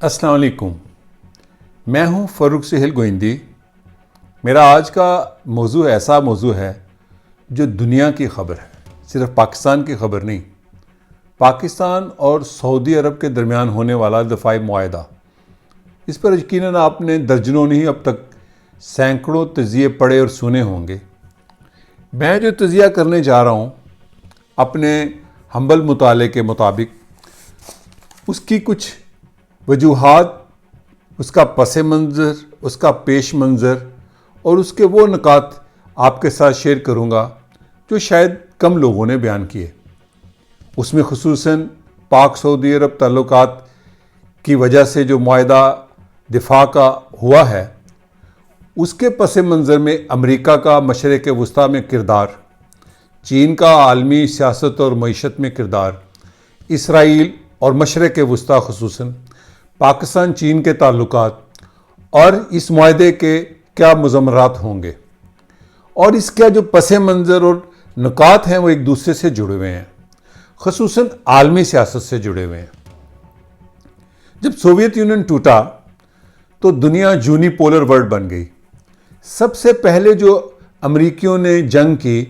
السلام علیکم، میں ہوں فاروق سہیل گوئندی۔ میرا آج کا موضوع ایسا موضوع ہے جو دنیا کی خبر ہے، صرف پاکستان کی خبر نہیں۔ پاکستان اور سعودی عرب کے درمیان ہونے والا دفاعی معاہدہ، اس پر یقیناً آپ نے درجنوں نہیں اب تک سینکڑوں تجزیے پڑھے اور سنے ہوں گے۔ میں جو تجزیہ کرنے جا رہا ہوں اپنے ہمبل مطالعے کے مطابق، اس کی کچھ وجوہات، اس کا پس منظر، اس کا پیش منظر اور اس کے وہ نکات آپ کے ساتھ شیئر کروں گا جو شاید کم لوگوں نے بیان کیے۔ اس میں خصوصاً پاک سعودی عرب تعلقات کی وجہ سے جو معاہدہ دفاع کا ہوا ہے، اس کے پس منظر میں امریکہ کا مشرق وسطیٰ میں کردار، چین کا عالمی سیاست اور معیشت میں کردار، اسرائیل اور مشرق وسطیٰ خصوصاً پاکستان چین کے تعلقات اور اس معاہدے کے کیا مضمرات ہوں گے، اور اس کا جو پس منظر اور نکات ہیں وہ ایک دوسرے سے جڑے ہوئے ہیں، خصوصاً عالمی سیاست سے جڑے ہوئے ہیں۔ جب سوویت یونین ٹوٹا تو دنیا یونی پولر ورلڈ بن گئی۔ سب سے پہلے جو امریکیوں نے جنگ کی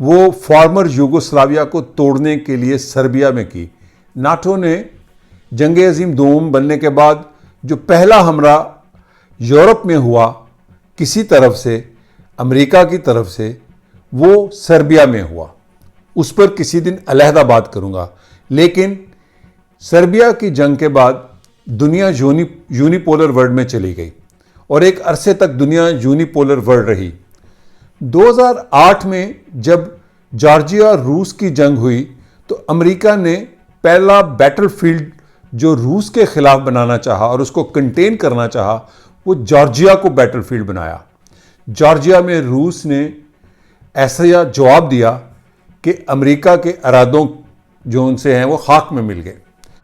وہ فارمر یوگوسلاویا کو توڑنے کے لیے سربیا میں کی۔ ناٹو نے جنگ عظیم دوم بننے کے بعد جو پہلا حملہ یورپ میں ہوا کسی طرف سے، امریکہ کی طرف سے، وہ سربیا میں ہوا۔ اس پر کسی دن علیحدہ بات کروں گا، لیکن سربیا کی جنگ کے بعد دنیا یونی پولر ورلڈ میں چلی گئی اور ایک عرصے تک دنیا یونی پولر ورلڈ رہی۔ 2008 میں جب جارجیا روس کی جنگ ہوئی تو امریکہ نے پہلا بیٹل فیلڈ جو روس کے خلاف بنانا چاہا اور اس کو کنٹین کرنا چاہا، وہ جارجیا کو بیٹل فیلڈ بنایا۔ جارجیا میں روس نے ایسا جواب دیا کہ امریکہ کے ارادوں جو ان سے ہیں وہ خاک میں مل گئے۔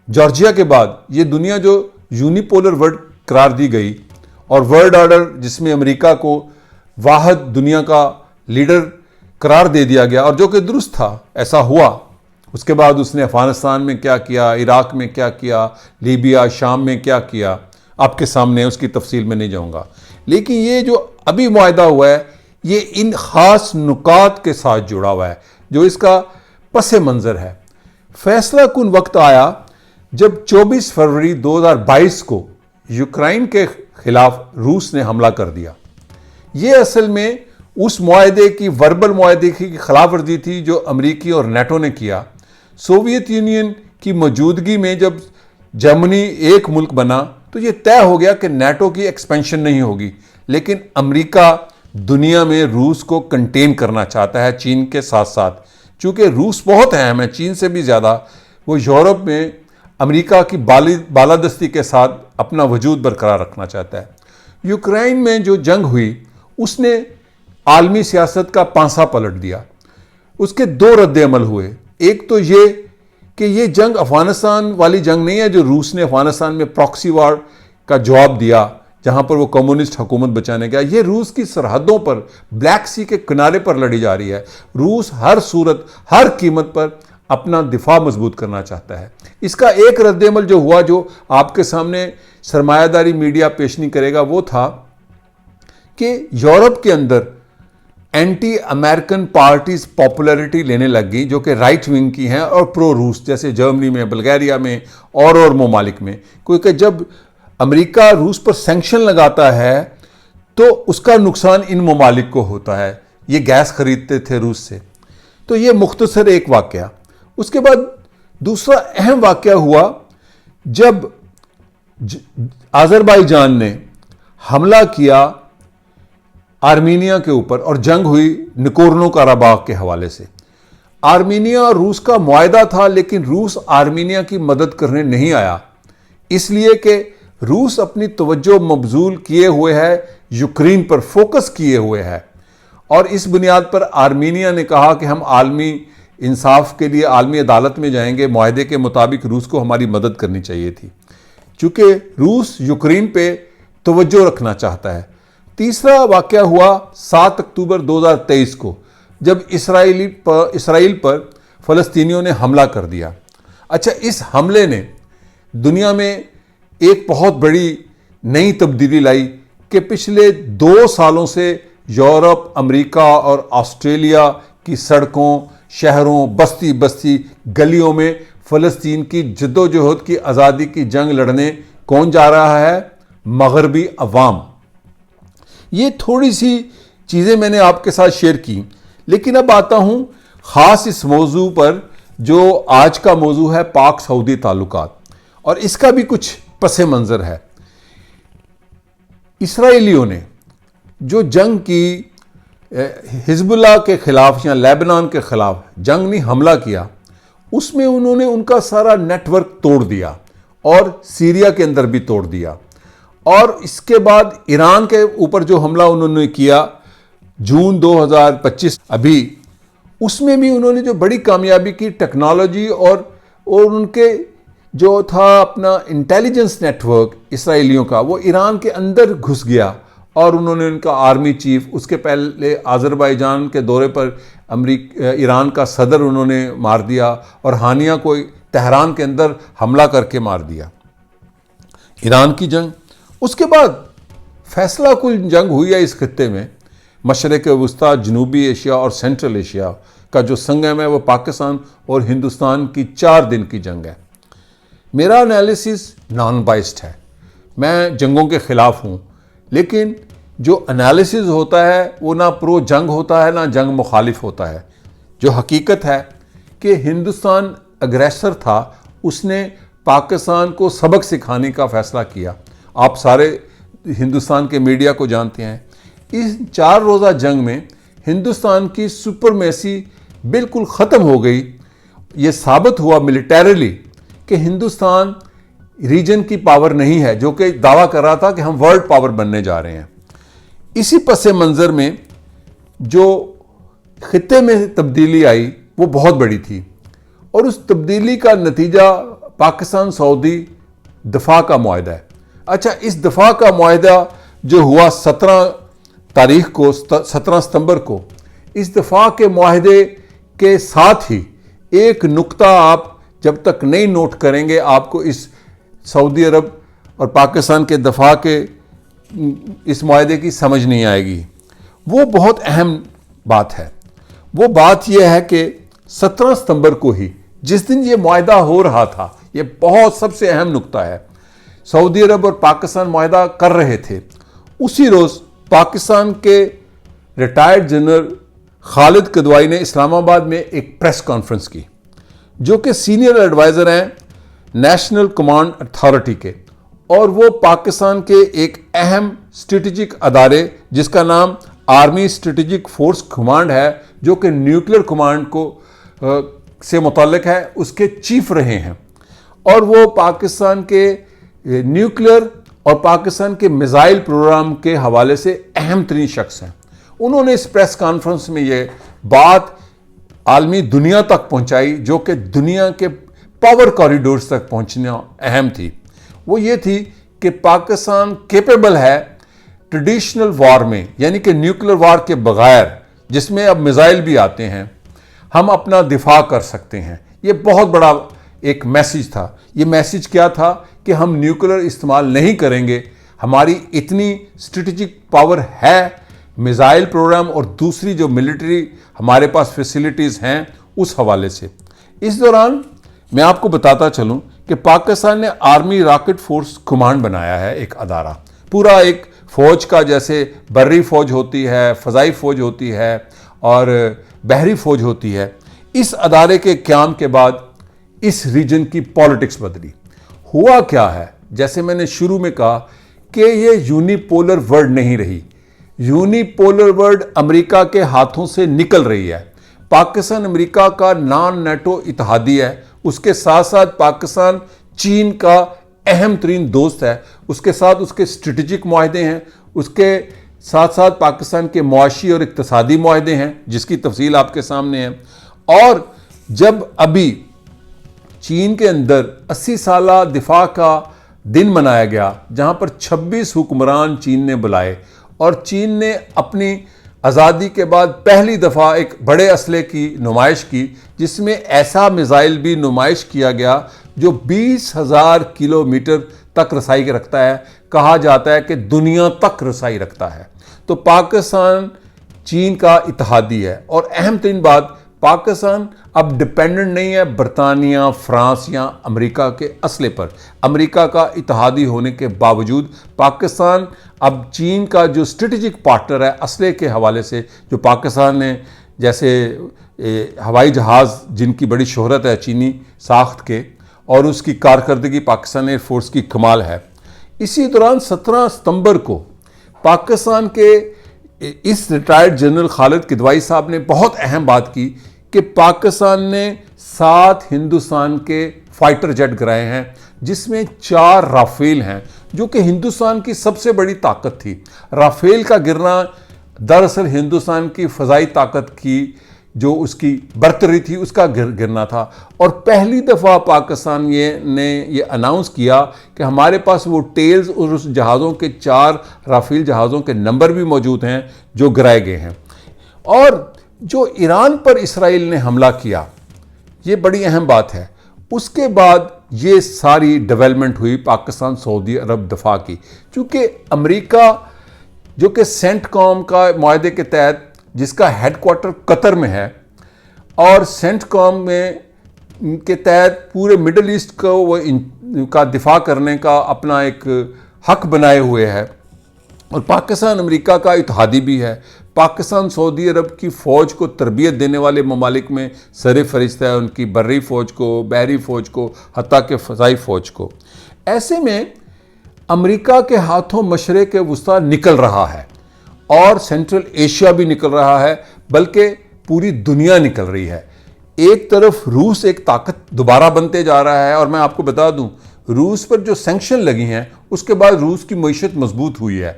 جارجیا کے بعد یہ دنیا جو یونی پولر ورلڈ قرار دی گئی اور ورلڈ آرڈر جس میں امریکہ کو واحد دنیا کا لیڈر قرار دے دیا گیا، اور جو کہ درست تھا، ایسا ہوا۔ اس کے بعد اس نے افغانستان میں کیا کیا، عراق میں کیا کیا، لیبیا، شام میں کیا کیا، آپ کے سامنے، اس کی تفصیل میں نہیں جاؤں گا۔ لیکن یہ جو ابھی معاہدہ ہوا ہے یہ ان خاص نکات کے ساتھ جڑا ہوا ہے جو اس کا پس منظر ہے۔ فیصلہ کن وقت آیا جب 24 فروری 2022 کو یوکرائن کے خلاف روس نے حملہ کر دیا۔ یہ اصل میں اس معاہدے کی وربل معاہدے کی خلاف ورزی تھی جو امریکی اور نیٹو نے کیا۔ سوویت یونین کی موجودگی میں جب جرمنی ایک ملک بنا تو یہ طے ہو گیا کہ نیٹو کی ایکسپینشن نہیں ہوگی، لیکن امریکہ دنیا میں روس کو کنٹین کرنا چاہتا ہے چین کے ساتھ ساتھ۔ چونکہ روس بہت اہم ہے، چین سے بھی زیادہ، وہ یورپ میں امریکہ کی بالادستی کے ساتھ اپنا وجود برقرار رکھنا چاہتا ہے۔ یوکرائن میں جو جنگ ہوئی اس نے عالمی سیاست کا پانسا پلٹ دیا۔ اس کے دو رد عمل ہوئے۔ ایک تو یہ کہ یہ جنگ افغانستان والی جنگ نہیں ہے جو روس نے افغانستان میں پراکسی وار کا جواب دیا جہاں پر وہ کمیونسٹ حکومت بچانے گیا۔ یہ روس کی سرحدوں پر، بلیک سی کے کنارے پر لڑی جا رہی ہے۔ روس ہر صورت، ہر قیمت پر اپنا دفاع مضبوط کرنا چاہتا ہے۔ اس کا ایک رد عمل جو ہوا، جو آپ کے سامنے سرمایہ داری میڈیا پیش نہیں کرے گا، وہ تھا کہ یورپ کے اندر اینٹی امریکن پارٹیز پاپولیرٹی لینے لگ گئی جو کہ رائٹ ونگ کی ہیں اور پرو روس، جیسے جرمنی میں، بلغاریہ میں اور ممالک میں۔ کیونکہ جب امریکہ روس پر سینکشن لگاتا ہے تو اس کا نقصان ان ممالک کو ہوتا ہے۔ یہ گیس خریدتے تھے روس سے۔ تو یہ مختصر ایک واقعہ۔ اس کے بعد دوسرا اہم واقعہ ہوا جب آذربائیجان نے حملہ کیا آرمینیا کے اوپر اور جنگ ہوئی نکورنو قراباغ کے حوالے سے۔ آرمینیا اور روس کا معاہدہ تھا، لیکن روس آرمینیا کی مدد کرنے نہیں آیا، اس لیے کہ روس اپنی توجہ مبذول کیے ہوئے ہے، یوکرین پر فوکس کیے ہوئے ہے، اور اس بنیاد پر آرمینیا نے کہا کہ ہم عالمی انصاف کے لیے عالمی عدالت میں جائیں گے، معاہدے کے مطابق روس کو ہماری مدد کرنی چاہیے تھی، چونکہ روس یوکرین پہ توجہ رکھنا چاہتا ہے۔ تیسرا واقعہ ہوا 7 اکتوبر 2023 کو، جب اسرائیل پر فلسطینیوں نے حملہ کر دیا۔ اچھا، اس حملے نے دنیا میں ایک بہت بڑی نئی تبدیلی لائی کہ پچھلے 2 سالوں سے یورپ، امریکہ اور آسٹریلیا کی سڑکوں، شہروں، بستی بستی گلیوں میں فلسطین کی جدوجہد کی آزادی کی جنگ لڑنے کون جا رہا ہے؟ مغربی عوام۔ یہ تھوڑی سی چیزیں میں نے آپ کے ساتھ شیئر کی، لیکن اب آتا ہوں خاص اس موضوع پر جو آج کا موضوع ہے، پاک سعودی تعلقات، اور اس کا بھی کچھ پس منظر ہے۔ اسرائیلیوں نے جو جنگ کی حزب اللہ کے خلاف یا لیبنان کے خلاف جنگ نہیں، حملہ کیا، اس میں انہوں نے ان کا سارا نیٹ ورک توڑ دیا اور سیریا کے اندر بھی توڑ دیا، اور اس کے بعد ایران کے اوپر جو حملہ انہوں نے کیا جون 2025 ابھی، اس میں بھی انہوں نے جو بڑی کامیابی کی ٹیکنالوجی اور ان کے جو تھا اپنا انٹیلیجنس نیٹ ورک اسرائیلیوں کا، وہ ایران کے اندر گھس گیا، اور انہوں نے ان کا آرمی چیف، اس کے پہلے آذربائیجان کے دورے پر ایران کا صدر انہوں نے مار دیا، اور ہانیہ کو تہران کے اندر حملہ کر کے مار دیا۔ ایران کی جنگ، اس کے بعد فیصلہ کن جنگ ہوئی ہے اس خطے میں، مشرق وسطیٰ، جنوبی ایشیا اور سینٹرل ایشیا کا جو سنگم ہے وہ پاکستان اور ہندوستان کی 4 دن کی جنگ ہے۔ میرا انالیسس نان بائسڈ ہے، میں جنگوں کے خلاف ہوں، لیکن جو انالیسس ہوتا ہے وہ نہ پرو جنگ ہوتا ہے نہ جنگ مخالف ہوتا ہے۔ جو حقیقت ہے کہ ہندوستان اگریسر تھا، اس نے پاکستان کو سبق سکھانے کا فیصلہ کیا۔ آپ سارے ہندوستان کے میڈیا کو جانتے ہیں، اس 4 روزہ جنگ میں ہندوستان کی سپرمیسی بالکل ختم ہو گئی۔ یہ ثابت ہوا ملیٹریلی کہ ہندوستان ریجن کی پاور نہیں ہے، جو کہ دعویٰ کر رہا تھا کہ ہم ورلڈ پاور بننے جا رہے ہیں۔ اسی پس منظر میں جو خطے میں تبدیلی آئی وہ بہت بڑی تھی، اور اس تبدیلی کا نتیجہ پاکستان سعودی دفاع کا معاہدہ ہے۔ اچھا، اس دفاع کا معاہدہ جو ہوا 17 ستمبر کو، اس دفاع کے معاہدے کے ساتھ ہی ایک نقطہ آپ جب تک نہیں نوٹ کریں گے، آپ کو اس سعودی عرب اور پاکستان کے دفاع کے اس معاہدے کی سمجھ نہیں آئے گی۔ وہ بہت اہم بات ہے۔ وہ بات یہ ہے کہ 17 ستمبر کو ہی، جس دن یہ معاہدہ ہو رہا تھا، یہ بہت سب سے اہم نقطہ ہے، سعودی عرب اور پاکستان معاہدہ کر رہے تھے، اسی روز پاکستان کے ریٹائرڈ جنرل خالد کدوائی نے اسلام آباد میں ایک پریس کانفرنس کی، جو کہ سینئر ایڈوائزر ہیں نیشنل کمانڈ اتھارٹی کے، اور وہ پاکستان کے ایک اہم اسٹریٹجک ادارے جس کا نام آرمی اسٹریٹجک فورس کمانڈ ہے، جو کہ نیوکلیر کمانڈ کو سے متعلق ہے، اس کے چیف رہے ہیں، اور وہ پاکستان کے نیوکلیر اور پاکستان کے میزائل پروگرام کے حوالے سے اہم ترین شخص ہیں۔ انہوں نے اس پریس کانفرنس میں یہ بات عالمی دنیا تک پہنچائی، جو کہ دنیا کے پاور کوریڈورز تک پہنچنا اہم تھی۔ وہ یہ تھی کہ پاکستان کیپیبل ہے ٹریڈیشنل وار میں، یعنی کہ نیوکلیر وار کے بغیر، جس میں اب میزائل بھی آتے ہیں، ہم اپنا دفاع کر سکتے ہیں۔ یہ بہت بڑا ایک میسیج تھا۔ یہ میسیج کیا تھا کہ ہم نیوکلیر استعمال نہیں کریں گے، ہماری اتنی اسٹریٹجک پاور ہے، میزائل پروگرام اور دوسری جو ملٹری ہمارے پاس فیسلٹیز ہیں اس حوالے سے۔ اس دوران میں آپ کو بتاتا چلوں کہ پاکستان نے آرمی راکٹ فورس کمانڈ بنایا ہے، ایک ادارہ، پورا ایک فوج کا، جیسے بری فوج ہوتی ہے، فضائی فوج ہوتی ہے اور بحری فوج ہوتی ہے۔ اس ادارے کے قیام کے بعد اس ریجن کی پالیٹکس بدلی۔ ہوا کیا ہے، جیسے میں نے شروع میں کہا کہ یہ یونی پولر ورلڈ نہیں رہی۔ یونی پولر ورلڈ امریکہ کے ہاتھوں سے نکل رہی ہے۔ پاکستان امریکہ کا نان نیٹو اتحادی ہے، اس کے ساتھ ساتھ پاکستان چین کا اہم ترین دوست ہے، اس کے ساتھ اس کے اسٹریٹجک معاہدے ہیں، اس کے ساتھ ساتھ پاکستان کے معاشی اور اقتصادی معاہدے ہیں، جس کی تفصیل آپ کے سامنے ہے۔ اور جب ابھی چین کے اندر 80 سالہ دفاع کا دن منایا گیا، جہاں پر 26 حکمران چین نے بلائے، اور چین نے اپنی آزادی کے بعد پہلی دفعہ ایک بڑے اسلحے کی نمائش کی، جس میں ایسا میزائل بھی نمائش کیا گیا جو 20,000 کلومیٹر تک رسائی رکھتا ہے، کہا جاتا ہے کہ دنیا تک رسائی رکھتا ہے۔ تو پاکستان چین کا اتحادی ہے، اور اہم ترین بات، پاکستان اب ڈیپینڈنٹ نہیں ہے برطانیہ، فرانس یا امریکہ کے اسلحے پر۔ امریکہ کا اتحادی ہونے کے باوجود پاکستان اب چین کا جو اسٹریٹجک پارٹنر ہے اسلحے کے حوالے سے، جو پاکستان نے جیسے ہوائی جہاز جن کی بڑی شہرت ہے چینی ساخت کے، اور اس کی کارکردگی پاکستان ایئر فورس کی کمال ہے۔ اسی دوران 17 ستمبر کو پاکستان کے اس ریٹائرڈ جنرل خالد کدوائی صاحب نے بہت اہم بات کی کہ پاکستان نے 7 ہندوستان کے فائٹر جیٹ گرائے ہیں، جس میں 4 رافیل ہیں، جو کہ ہندوستان کی سب سے بڑی طاقت تھی۔ رافیل کا گرنا دراصل ہندوستان کی فضائی طاقت کی جو اس کی برتری تھی اس کا گرنا تھا، اور پہلی دفعہ پاکستان نے یہ اناؤنس کیا کہ ہمارے پاس وہ ٹیلز اور اس جہازوں کے 4 رافیل جہازوں کے نمبر بھی موجود ہیں جو گرائے گئے ہیں۔ اور جو ایران پر اسرائیل نے حملہ کیا، یہ بڑی اہم بات ہے۔ اس کے بعد یہ ساری ڈیولپمنٹ ہوئی پاکستان سعودی عرب دفاع کی، چونکہ امریکہ جو کہ سینٹ کام کا معاہدے کے تحت، جس کا ہیڈ کوارٹر قطر میں ہے، اور سینٹ کام میں کے تحت پورے مڈل ایسٹ کو وہ کا دفاع کرنے کا اپنا ایک حق بنائے ہوئے ہے، اور پاکستان امریکہ کا اتحادی بھی ہے۔ پاکستان سعودی عرب کی فوج کو تربیت دینے والے ممالک میں سر فہرست ہے، ان کی بری فوج کو، بحری فوج کو، حتیٰ کہ فضائی فوج کو۔ ایسے میں امریکہ کے ہاتھوں مشرق وسطیٰ نکل رہا ہے، اور سینٹرل ایشیا بھی نکل رہا ہے، بلکہ پوری دنیا نکل رہی ہے۔ ایک طرف روس ایک طاقت دوبارہ بنتے جا رہا ہے، اور میں آپ کو بتا دوں روس پر جو سینکشن لگی ہیں اس کے بعد روس کی معیشت مضبوط ہوئی ہے۔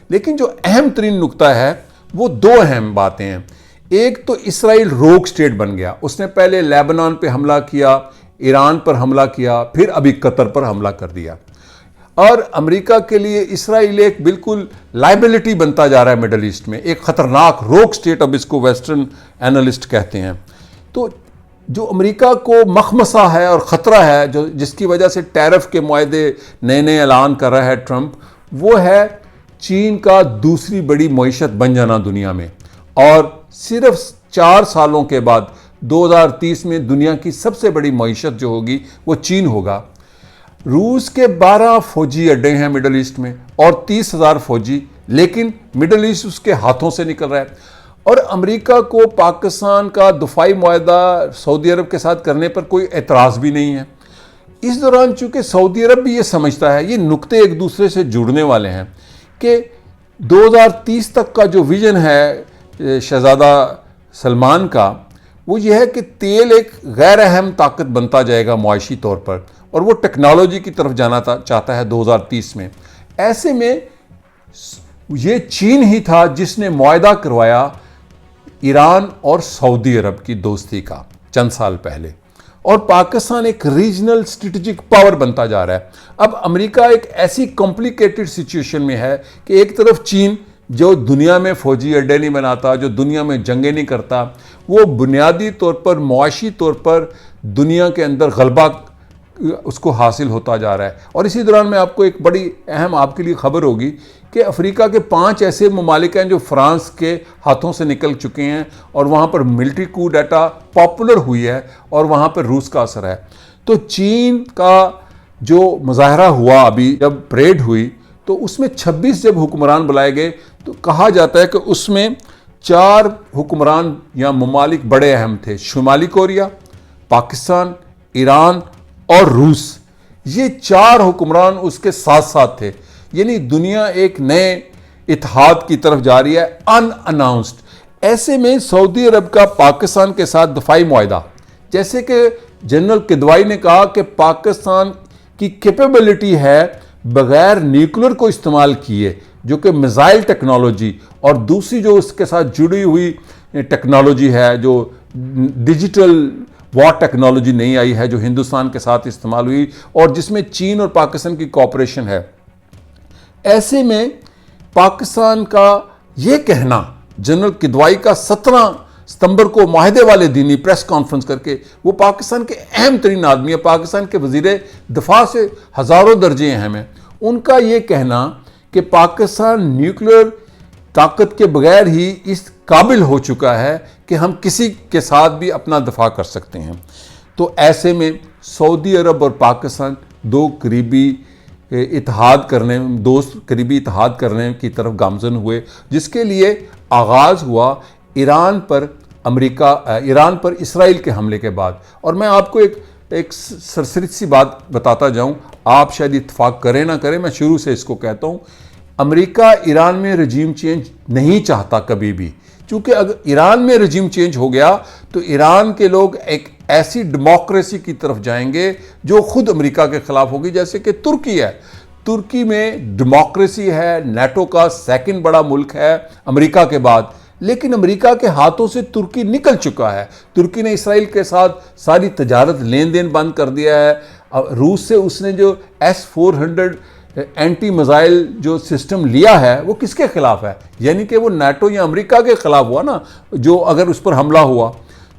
لیکن جو اہم ترین نقطہ ہے وہ 2 اہم باتیں ہیں۔ ایک تو اسرائیل روگ سٹیٹ بن گیا، اس نے پہلے لیبنان پہ حملہ کیا، ایران پر حملہ کیا، پھر ابھی قطر پر حملہ کر دیا، اور امریکہ کے لیے اسرائیل ایک بالکل لائبلٹی بنتا جا رہا ہے مڈل ایسٹ میں، ایک خطرناک روگ سٹیٹ، اب اس کو ویسٹرن اینالسٹ کہتے ہیں۔ تو جو امریکہ کو مخمصہ ہے اور خطرہ ہے، جس کی وجہ سے ٹیرف کے معاہدے نئے اعلان کر رہا ہے ٹرمپ، وہ ہے چین کا دوسری بڑی معیشت بن جانا دنیا میں، اور صرف 4 سالوں کے بعد 2030 میں دنیا کی سب سے بڑی معیشت جو ہوگی وہ چین ہوگا۔ روس کے 12 فوجی اڈے ہیں مڈل ایسٹ میں، اور 30,000 فوجی، لیکن مڈل ایسٹ اس کے ہاتھوں سے نکل رہا ہے۔ اور امریکہ کو پاکستان کا دفاعی معاہدہ سعودی عرب کے ساتھ کرنے پر کوئی اعتراض بھی نہیں ہے۔ اس دوران چونکہ سعودی عرب بھی یہ سمجھتا ہے، یہ نقطے ایک دوسرے سے جڑنے والے ہیں، کہ 2030 تک کا جو ویژن ہے شہزادہ سلمان کا، وہ یہ ہے کہ تیل ایک غیر اہم طاقت بنتا جائے گا معاشی طور پر، اور وہ ٹیکنالوجی کی طرف جانا چاہتا ہے 2030 میں۔ ایسے میں یہ چین ہی تھا جس نے معاہدہ کروایا ایران اور سعودی عرب کی دوستی کا چند سال پہلے، اور پاکستان ایک ریجنل اسٹریٹجک پاور بنتا جا رہا ہے۔ اب امریکہ ایک ایسی کمپلیکیٹڈ سچویشن میں ہے کہ ایک طرف چین جو دنیا میں فوجی اڈے نہیں بناتا، جو دنیا میں جنگیں نہیں کرتا، وہ بنیادی طور پر معاشی طور پر دنیا کے اندر غلبہ اس کو حاصل ہوتا جا رہا ہے۔ اور اسی دوران میں آپ کو ایک بڑی اہم آپ کے لیے خبر ہوگی کہ افریقہ کے 5 ایسے ممالک ہیں جو فرانس کے ہاتھوں سے نکل چکے ہیں، اور وہاں پر ملٹری کو ڈیٹا پاپولر ہوئی ہے، اور وہاں پر روس کا اثر ہے۔ تو چین کا جو مظاہرہ ہوا ابھی جب پریڈ ہوئی، تو اس میں 26 جب حکمران بلائے گئے، تو کہا جاتا ہے کہ اس میں 4 حکمران یا ممالک بڑے اہم تھے: شمالی کوریا، پاکستان، ایران اور روس۔ یہ 4 حکمران اس کے ساتھ ساتھ تھے، یعنی دنیا ایک نئے اتحاد کی طرف جا رہی ہے ان اناؤنسڈ۔ ایسے میں سعودی عرب کا پاکستان کے ساتھ دفاعی معاہدہ، جیسے کہ جنرل کدوائی نے کہا کہ پاکستان کی کیپیبلٹی ہے بغیر نیوکلر کو استعمال کیے، جو کہ میزائل ٹیکنالوجی، اور دوسری جو اس کے ساتھ جڑی ہوئی ٹیکنالوجی ہے، جو ڈیجیٹل وار ٹیکنالوجی نہیں آئی ہے، جو ہندوستان کے ساتھ استعمال ہوئی، اور جس میں چین اور پاکستان کی کوآپریشن ہے۔ ایسے میں پاکستان کا یہ کہنا، جنرل کدوائی کا 17 ستمبر کو معاہدے والے دینی پریس کانفرنس کر کے، وہ پاکستان کے اہم ترین آدمی ہیں، پاکستان کے وزیر دفاع سے ہزاروں درجے اہم ہیں، ان کا یہ کہنا کہ پاکستان نیوکلیر طاقت کے بغیر ہی اس قابل ہو چکا ہے کہ ہم کسی کے ساتھ بھی اپنا دفاع کر سکتے ہیں. تو ایسے میں سعودی عرب اور پاکستان دو قریبی اتحاد کرنے کی طرف گامزن ہوئے، جس کے لیے آغاز ہوا ایران پر اسرائیل کے حملے کے بعد. اور میں آپ کو ایک سرسری سی بات بتاتا جاؤں، آپ شاید اتفاق کریں نہ کریں، میں شروع سے اس کو کہتا ہوں، امریکہ ایران میں رجیم چینج نہیں چاہتا کبھی بھی، چونکہ اگر ایران میں رجیم چینج ہو گیا تو ایران کے لوگ ایک ایسی ڈیموکریسی کی طرف جائیں گے جو خود امریکہ کے خلاف ہوگی، جیسے کہ ترکی ہے. ترکی میں ڈیموکریسی ہے، نیٹو کا سیکنڈ بڑا ملک ہے امریکہ کے بعد، لیکن امریکہ کے ہاتھوں سے ترکی نکل چکا ہے. ترکی نے اسرائیل کے ساتھ ساری تجارت لین دین بند کر دیا ہے. روس سے اس نے جو S-400 اینٹی میزائل جو سسٹم لیا ہے وہ کس کے خلاف ہے؟ یعنی کہ وہ نیٹو یا امریکہ کے خلاف ہوا نا، جو اگر اس پر حملہ ہوا.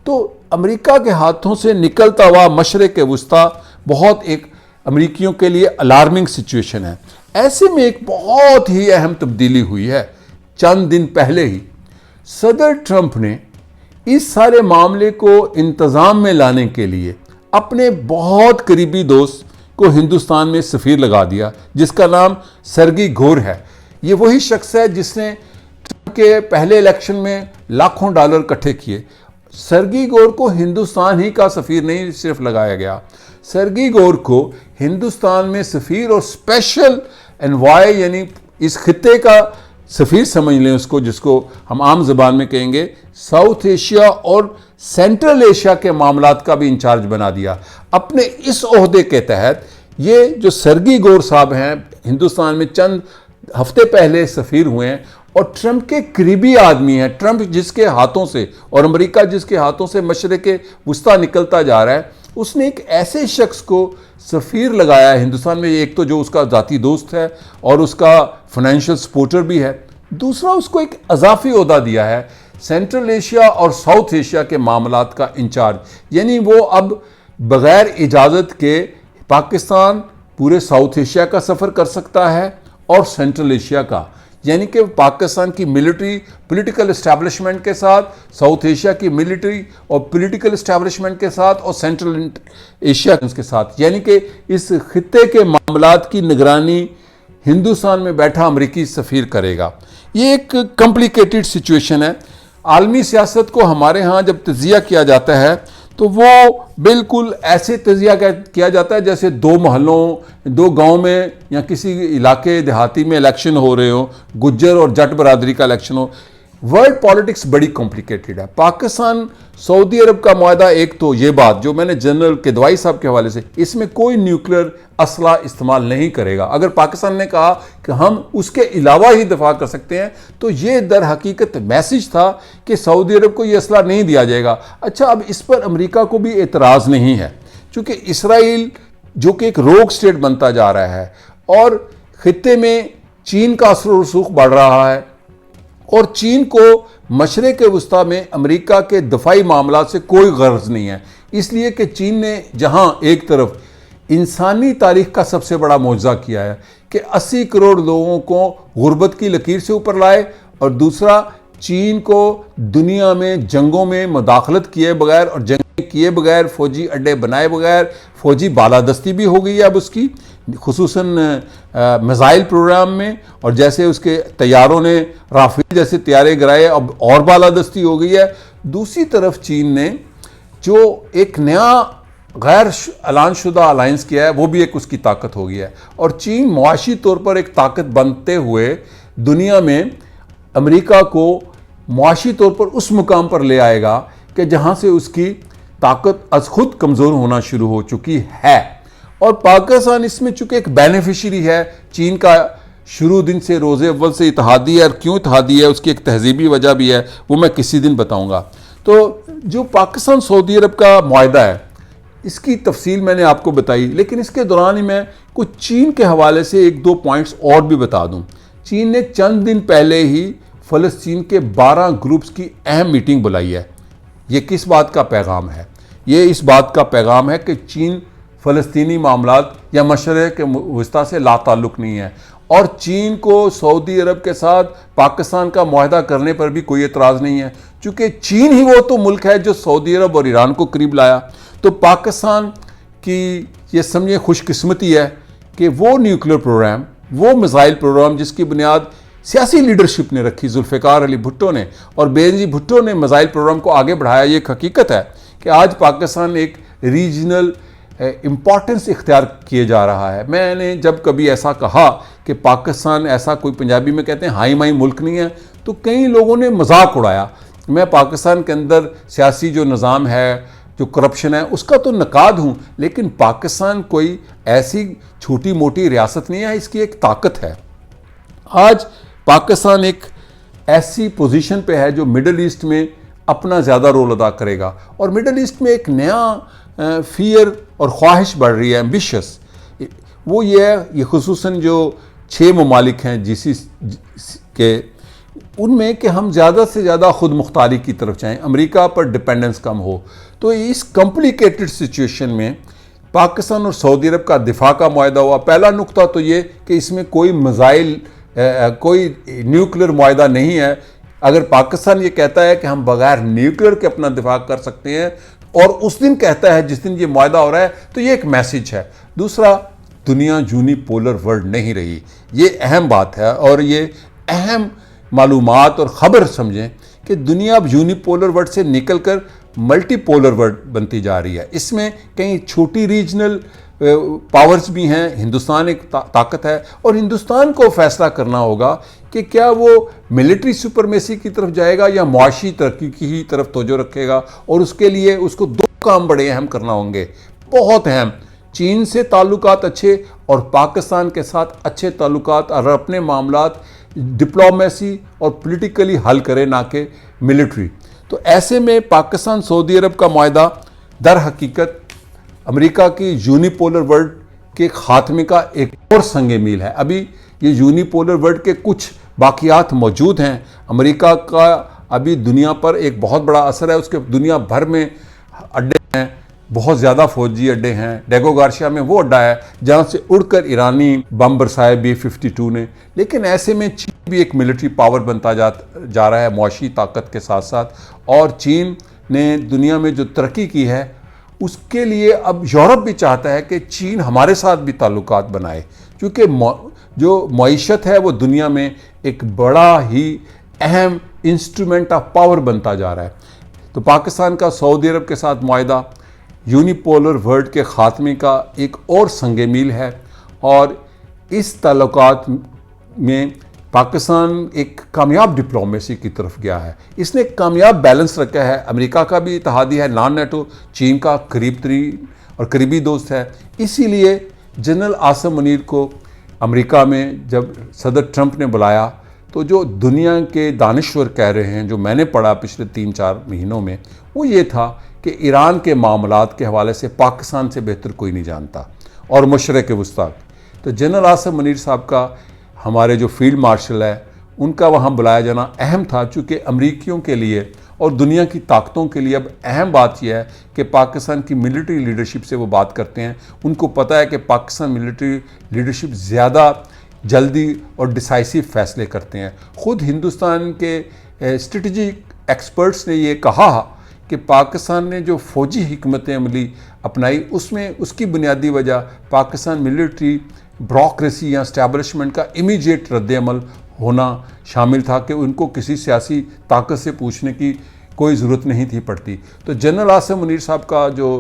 تو امریکہ کے ہاتھوں سے نکلتا ہوا مشرق وسطیٰ بہت ایک امریکیوں کے لیے الارمنگ سچویشن ہے. ایسے میں ایک بہت ہی اہم تبدیلی ہوئی ہے. چند دن پہلے ہی صدر ٹرمپ نے اس سارے معاملے کو انتظام میں لانے کے لیے اپنے بہت قریبی دوست کو ہندوستان میں سفیر لگا دیا، جس کا نام سرگی گور ہے. یہ وہی شخص ہے جس نے ٹرمپ کے پہلے الیکشن میں لاکھوں ڈالر اکٹھے کیے. سرگی گور کو ہندوستان ہی کا سفیر نہیں صرف لگایا گیا، سرگی گور کو ہندوستان میں سفیر اور اسپیشل انوائے، یعنی اس خطے کا سفیر سمجھ لیں اس کو، جس کو ہم عام زبان میں کہیں گے ساؤتھ ایشیا اور سینٹرل ایشیا کے معاملات کا بھی انچارج بنا دیا. اپنے اس عہدے کے تحت یہ جو سرگی گور صاحب ہیں، ہندوستان میں چند ہفتے پہلے سفیر ہوئے ہیں اور ٹرمپ کے قریبی آدمی ہیں. ٹرمپ جس کے ہاتھوں سے اور امریکہ جس کے ہاتھوں سے مشرق وسطیٰ نکلتا جا رہا ہے، اس نے ایک ایسے شخص کو سفیر لگایا ہے ہندوستان میں، ایک تو جو اس کا ذاتی دوست ہے اور اس کا فائنینشیل سپورٹر بھی ہے، دوسرا اس کو ایک اضافی عہدہ دیا ہے سینٹرل ایشیا اور ساؤتھ ایشیا کے معاملات کا انچارج. یعنی وہ اب بغیر اجازت کے پاکستان پورے ساؤتھ ایشیا کا سفر کر سکتا ہے اور سینٹرل ایشیا کا، یعنی کہ پاکستان کی ملٹری پولیٹیکل اسٹیبلشمنٹ کے ساتھ، ساؤتھ ایشیا کی ملٹری اور پولیٹیکل اسٹیبلشمنٹ کے ساتھ اور سینٹرل ایشیا کے ساتھ، یعنی کہ اس خطے کے معاملات کی نگرانی ہندوستان میں بیٹھا امریکی سفیر کرے گا. یہ ایک کمپلیکیٹڈ سچویشن ہے. عالمی سیاست کو ہمارے ہاں جب تجزیہ کیا جاتا ہے تو وہ بالکل ایسے تجزیہ کیا جاتا ہے جیسے دو محلوں، دو گاؤں میں یا کسی علاقے دیہاتی میں الیکشن ہو رہے ہو، گجر اور جٹ برادری کا الیکشن ہو. ورلڈ پالیٹکس بڑی کمپلیکیٹڈ ہے. پاکستان سعودی عرب کا معاہدہ، ایک تو یہ بات جو میں نے جنرل کدوائی صاحب کے حوالے سے، اس میں کوئی نیوکلیر اسلحہ استعمال نہیں کرے گا. اگر پاکستان نے کہا کہ ہم اس کے علاوہ ہی دفاع کر سکتے ہیں تو یہ در حقیقت میسج تھا کہ سعودی عرب کو یہ اسلحہ نہیں دیا جائے گا. اچھا، اب اس پر امریکہ کو بھی اعتراض نہیں ہے، چونکہ اسرائیل جو کہ ایک روگ سٹیٹ بنتا جا رہا ہے اور خطے میں چین کا اثر و رسوخ بڑھ رہا ہے، اور چین کو مشرق وسطیٰ میں امریکہ کے دفاعی معاملات سے کوئی غرض نہیں ہے، اس لیے کہ چین نے جہاں ایک طرف انسانی تاریخ کا سب سے بڑا معجزہ کیا ہے کہ 80 کروڑ لوگوں کو غربت کی لکیر سے اوپر لائے، اور دوسرا چین کو دنیا میں جنگوں میں مداخلت کیے بغیر اور جنگیں کیے بغیر، فوجی اڈے بنائے بغیر، فوجی بالادستی بھی ہو گئی ہے اب اس کی، خصوصاً میزائل پروگرام میں، اور جیسے اس کے طیاروں نے رافیل جیسے طیارے گرائے اب اور بالادستی ہو گئی ہے. دوسری طرف چین نے جو ایک نیا غیر اعلان شدہ الائنس کیا ہے وہ بھی ایک اس کی طاقت ہو گیا ہے، اور چین معاشی طور پر ایک طاقت بنتے ہوئے دنیا میں امریکہ کو معاشی طور پر اس مقام پر لے آئے گا کہ جہاں سے اس کی طاقت از خود کمزور ہونا شروع ہو چکی ہے. اور پاکستان اس میں چونکہ ایک بینیفیشری ہے چین کا، شروع دن سے روز اول سے اتحادی ہے، اور کیوں اتحادی ہے اس کی ایک تہذیبی وجہ بھی ہے، وہ میں کسی دن بتاؤں گا. تو جو پاکستان سعودی عرب کا معاہدہ ہے اس کی تفصیل میں نے آپ کو بتائی، لیکن اس کے دوران ہی میں کچھ چین کے حوالے سے ایک دو پوائنٹس اور بھی بتا دوں. چین نے چند دن پہلے ہی فلسطین کے 12 گروپس کی اہم میٹنگ بلائی ہے. یہ کس بات کا پیغام ہے؟ یہ اس بات کا پیغام ہے کہ چین فلسطینی معاملات یا مشرق وسطیٰ سے لا تعلق نہیں ہے، اور چین کو سعودی عرب کے ساتھ پاکستان کا معاہدہ کرنے پر بھی کوئی اعتراض نہیں ہے، چونکہ چین ہی وہ تو ملک ہے جو سعودی عرب اور ایران کو قریب لایا۔ تو پاکستان کی یہ سمجھیں خوش قسمتی ہے کہ وہ نیوکلیر پروگرام، وہ میزائل پروگرام جس کی بنیاد سیاسی لیڈرشپ نے رکھی، ذوالفقار علی بھٹو نے اور بینظیر بھٹو نے میزائل پروگرام کو آگے بڑھایا۔ یہ ایک حقیقت ہے کہ آج پاکستان ایک ریجنل امپورٹنس اختیار کیے جا رہا ہے۔ میں نے جب کبھی ایسا کہا کہ پاکستان ایسا کوئی پنجابی میں کہتے ہیں ہائی مائی ملک نہیں ہے، تو کئی لوگوں نے مذاق اڑایا۔ میں پاکستان کے اندر سیاسی جو نظام ہے، جو کرپشن ہے، اس کا تو نقاد ہوں، لیکن پاکستان کوئی ایسی چھوٹی موٹی ریاست نہیں ہے، اس کی ایک طاقت ہے۔ آج پاکستان ایک ایسی پوزیشن پہ ہے جو مڈل ایسٹ میں اپنا زیادہ رول ادا کرے گا، اور مڈل ایسٹ میں ایک نیا فیئر اور خواہش بڑھ رہی ہے، ایمبیشس۔ وہ یہ ہے، یہ خصوصاً جو 6 ممالک ہیں جی سی کے، ان میں کہ ہم زیادہ سے زیادہ خود مختاری کی طرف جائیں، امریکہ پر ڈیپینڈنس کم ہو۔ تو اس کمپلیکیٹڈ سچویشن میں پاکستان اور سعودی عرب کا دفاع کا معاہدہ ہوا۔ پہلا نقطہ تو یہ کہ اس میں کوئی میزائل، کوئی نیوکلیر معاہدہ نہیں ہے۔ اگر پاکستان یہ کہتا ہے کہ ہم بغیر نیوکلیر کے اپنا دفاع کر سکتے ہیں، اور اس دن کہتا ہے جس دن یہ معاہدہ ہو رہا ہے، تو یہ ایک میسج ہے۔ دوسرا، دنیا یونی پولر ورلڈ نہیں رہی، یہ اہم بات ہے، اور یہ اہم معلومات اور خبر سمجھیں کہ دنیا اب یونی پولر ورلڈ سے نکل کر ملٹی پولر ورلڈ بنتی جا رہی ہے۔ اس میں کئی چھوٹی ریجنل پاورز بھی ہیں، ہندوستان ایک طاقت ہے، اور ہندوستان کو فیصلہ کرنا ہوگا کہ کیا وہ ملٹری سپرمیسی کی طرف جائے گا یا معاشی ترقی کی طرف توجہ رکھے گا، اور اس کے لیے اس کو 2 کام بڑے اہم کرنا ہوں گے، بہت اہم۔ چین سے تعلقات اچھے اور پاکستان کے ساتھ اچھے تعلقات، اور اپنے معاملات ڈپلومیسی اور پولیٹیکلی حل کرے، نہ کہ ملٹری۔ تو ایسے میں پاکستان سعودی عرب کا معاہدہ در حقیقت امریکہ کی یونی پولر ورلڈ کے خاتمے کا ایک اور سنگ میل ہے۔ ابھی یہ یونی پولر ورلڈ کے کچھ باقیات موجود ہیں۔ امریکہ کا ابھی دنیا پر ایک بہت بڑا اثر ہے، اس کے دنیا بھر میں اڈے ہیں، بہت زیادہ فوجی اڈے ہیں۔ ڈیگو گارشیا میں وہ اڈا ہے جہاں سے اڑ کر ایرانی بم برسائے B-52 نے۔ لیکن ایسے میں چین بھی ایک ملٹری پاور بنتا جا رہا ہے معاشی طاقت کے ساتھ ساتھ، اور چین نے دنیا میں جو ترقی کی ہے اس کے لیے اب یورپ بھی چاہتا ہے کہ چین ہمارے ساتھ بھی تعلقات بنائے، کیونکہ جو معیشت ہے وہ دنیا میں ایک بڑا ہی اہم انسٹرومنٹ آف پاور بنتا جا رہا ہے۔ تو پاکستان کا سعودی عرب کے ساتھ معاہدہ یونی پولر ورلڈ کے خاتمے کا ایک اور سنگ میل ہے، اور اس تعلقات میں پاکستان ایک کامیاب ڈپلومیسی کی طرف گیا ہے۔ اس نے کامیاب بیلنس رکھا ہے، امریکہ کا بھی اتحادی ہے، نان نیٹو، چین کا قریب ترین اور قریبی دوست ہے۔ اسی لیے جنرل عاصم منیر کو امریکہ میں جب صدر ٹرمپ نے بلایا، تو جو دنیا کے دانشور کہہ رہے ہیں، جو میں نے پڑھا پچھلے 3-4 مہینوں میں، وہ یہ تھا کہ ایران کے معاملات کے حوالے سے پاکستان سے بہتر کوئی نہیں جانتا، اور مشرق وسطیٰ۔ تو جنرل عاصم منیر صاحب کا، ہمارے جو فیلڈ مارشل ہے، ان کا وہاں بلایا جانا اہم تھا، چونکہ امریکیوں کے لیے اور دنیا کی طاقتوں کے لیے اب اہم بات یہ ہے کہ پاکستان کی ملٹری لیڈرشپ سے وہ بات کرتے ہیں۔ ان کو پتہ ہے کہ پاکستان ملٹری لیڈرشپ زیادہ جلدی اور ڈیسائسو فیصلے کرتے ہیں۔ خود ہندوستان کے اسٹریٹجک ایکسپرٹس نے یہ کہا کہ پاکستان نے جو فوجی حکمت عملی اپنائی، اس کی بنیادی وجہ پاکستان ملٹری بیوروکریسی یا اسٹیبلشمنٹ کا امیجیٹ رد عمل ہونا شامل تھا، کہ ان کو کسی سیاسی طاقت سے پوچھنے کی کوئی ضرورت نہیں تھی پڑتی۔ تو جنرل عاصم منیر صاحب کا جو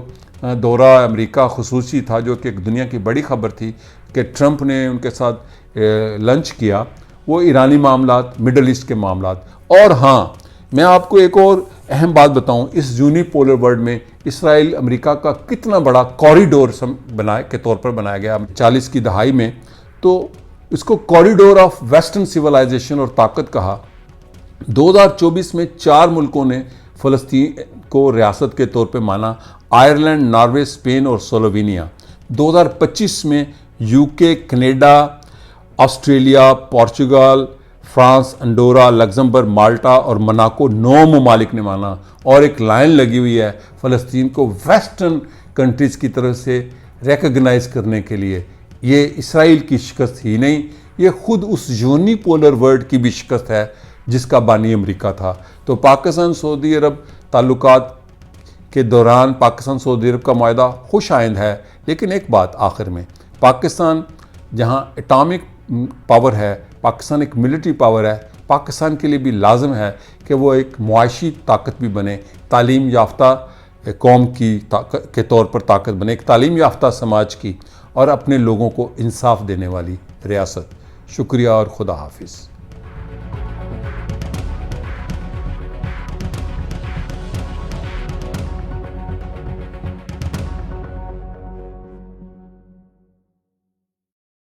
دورہ امریکہ خصوصی تھا، جو کہ ایک دنیا کی بڑی خبر تھی کہ ٹرمپ نے ان کے ساتھ لنچ کیا، وہ ایرانی معاملات، مڈل ایسٹ کے معاملات۔ اور ہاں، میں آپ کو ایک اور اہم بات بتاؤں، اس یونی پولر ورلڈ میں اسرائیل امریکہ کا کتنا بڑا کوریڈور کے طور پر بنایا گیا 40 کی دہائی میں، تو اس کو کوریڈور آف ویسٹرن سیولائزیشن اور طاقت کہا۔ 2024 میں 4 ملکوں نے فلسطین کو ریاست کے طور پہ مانا، آئرلینڈ، ناروے، اسپین اور سلووینیا۔ 2025 میں UK، Canada, Australia, Portugal, France, Andorra, Luxembourg, Malta اور مناکو 9 ممالک نے مانا، اور ایک لائن لگی ہوئی ہے فلسطین کو ویسٹرن کنٹریز کی طرف سے ریکگنائز کرنے کے لیے۔ یہ اسرائیل کی شکست ہی نہیں، یہ خود اس یونی پولر ورلڈ کی بھی شکست ہے جس کا بانی امریکہ تھا۔ تو پاکستان سعودی عرب تعلقات کے دوران پاکستان سعودی عرب کا معاہدہ خوش آئند ہے، لیکن ایک بات آخر میں، پاکستان جہاں اٹامک پاور ہے، پاکستان ایک ملٹری پاور ہے، پاکستان کے لیے بھی لازم ہے کہ وہ ایک معاشی طاقت بھی بنے، تعلیم یافتہ قوم کے طور پر طاقت بنے، ایک تعلیم یافتہ سماج کی، اور اپنے لوگوں کو انصاف دینے والی ریاست۔ شکریہ اور خدا حافظ۔